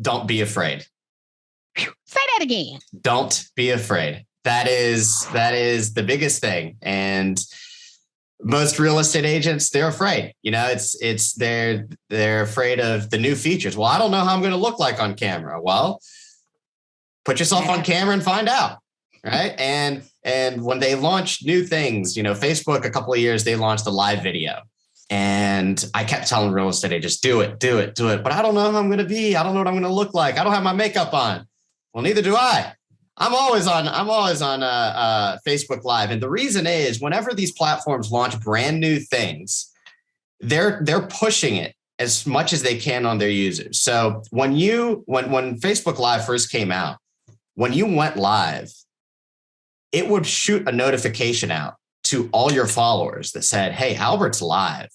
Don't be afraid. Say that again. Don't be afraid. That is the biggest thing. And most real estate agents, they're afraid. They're afraid of the new features. Well, I don't know how I'm going to look like on camera. Well, put yourself on camera and find out. Right. And when they launch new things, Facebook, a couple of years, they launched a live video. And I kept telling real estate agents, do it. But I don't know how I'm going to be. I don't know what I'm going to look like. I don't have my makeup on. Well, neither do I. I'm always on Facebook Live. And the reason is whenever these platforms launch brand new things, they're pushing it as much as they can on their users. So when Facebook Live first came out, when you went live, it would shoot a notification out to all your followers that said, hey, Albert's live.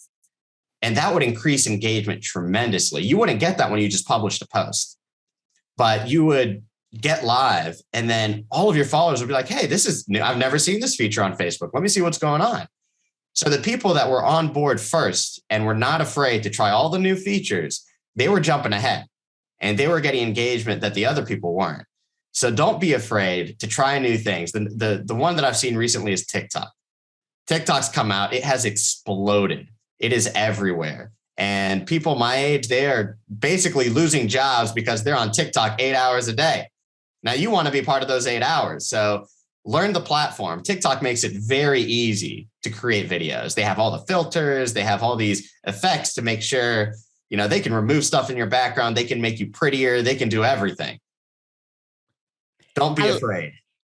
And that would increase engagement tremendously. You wouldn't get that when you just published a post, but you would get live and then all of your followers would be like, hey, this is new. I've never seen this feature on Facebook. Let me see what's going on. So the people that were on board first and were not afraid to try all the new features, they were jumping ahead and they were getting engagement that the other people weren't. So don't be afraid to try new things. The one that I've seen recently is TikTok. TikTok's come out. It has exploded. It is everywhere. And people my age, they are basically losing jobs because they're on TikTok 8 hours a day. Now you want to be part of those 8 hours. So learn the platform. TikTok makes it very easy to create videos. They have all the filters. They have all these effects to make sure, they can remove stuff in your background. They can make you prettier. They can do everything. Don't be afraid.